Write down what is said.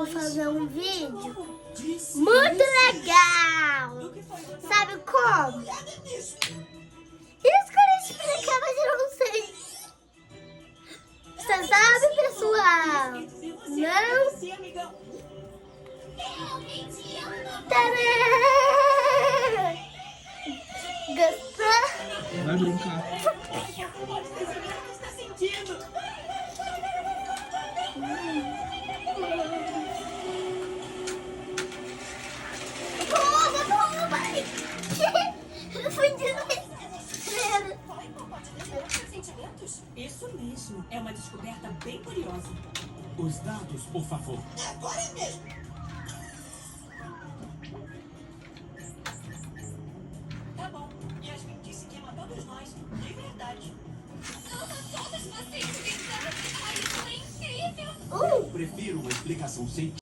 Vou fazer um vídeo muito legal. Sabe como? Isso que eu explicar, mas eu não sei. Você sabe, pessoal? Não? Tadã! Gostou? Vai brincar. Isso mesmo. É uma descoberta bem curiosa. Os dados, por favor. Agora mesmo. Tá bom. Yasmin disse que ama todos nós. De verdade. Todos vocês pensaram que isso é incrível. Prefiro uma explicação científica.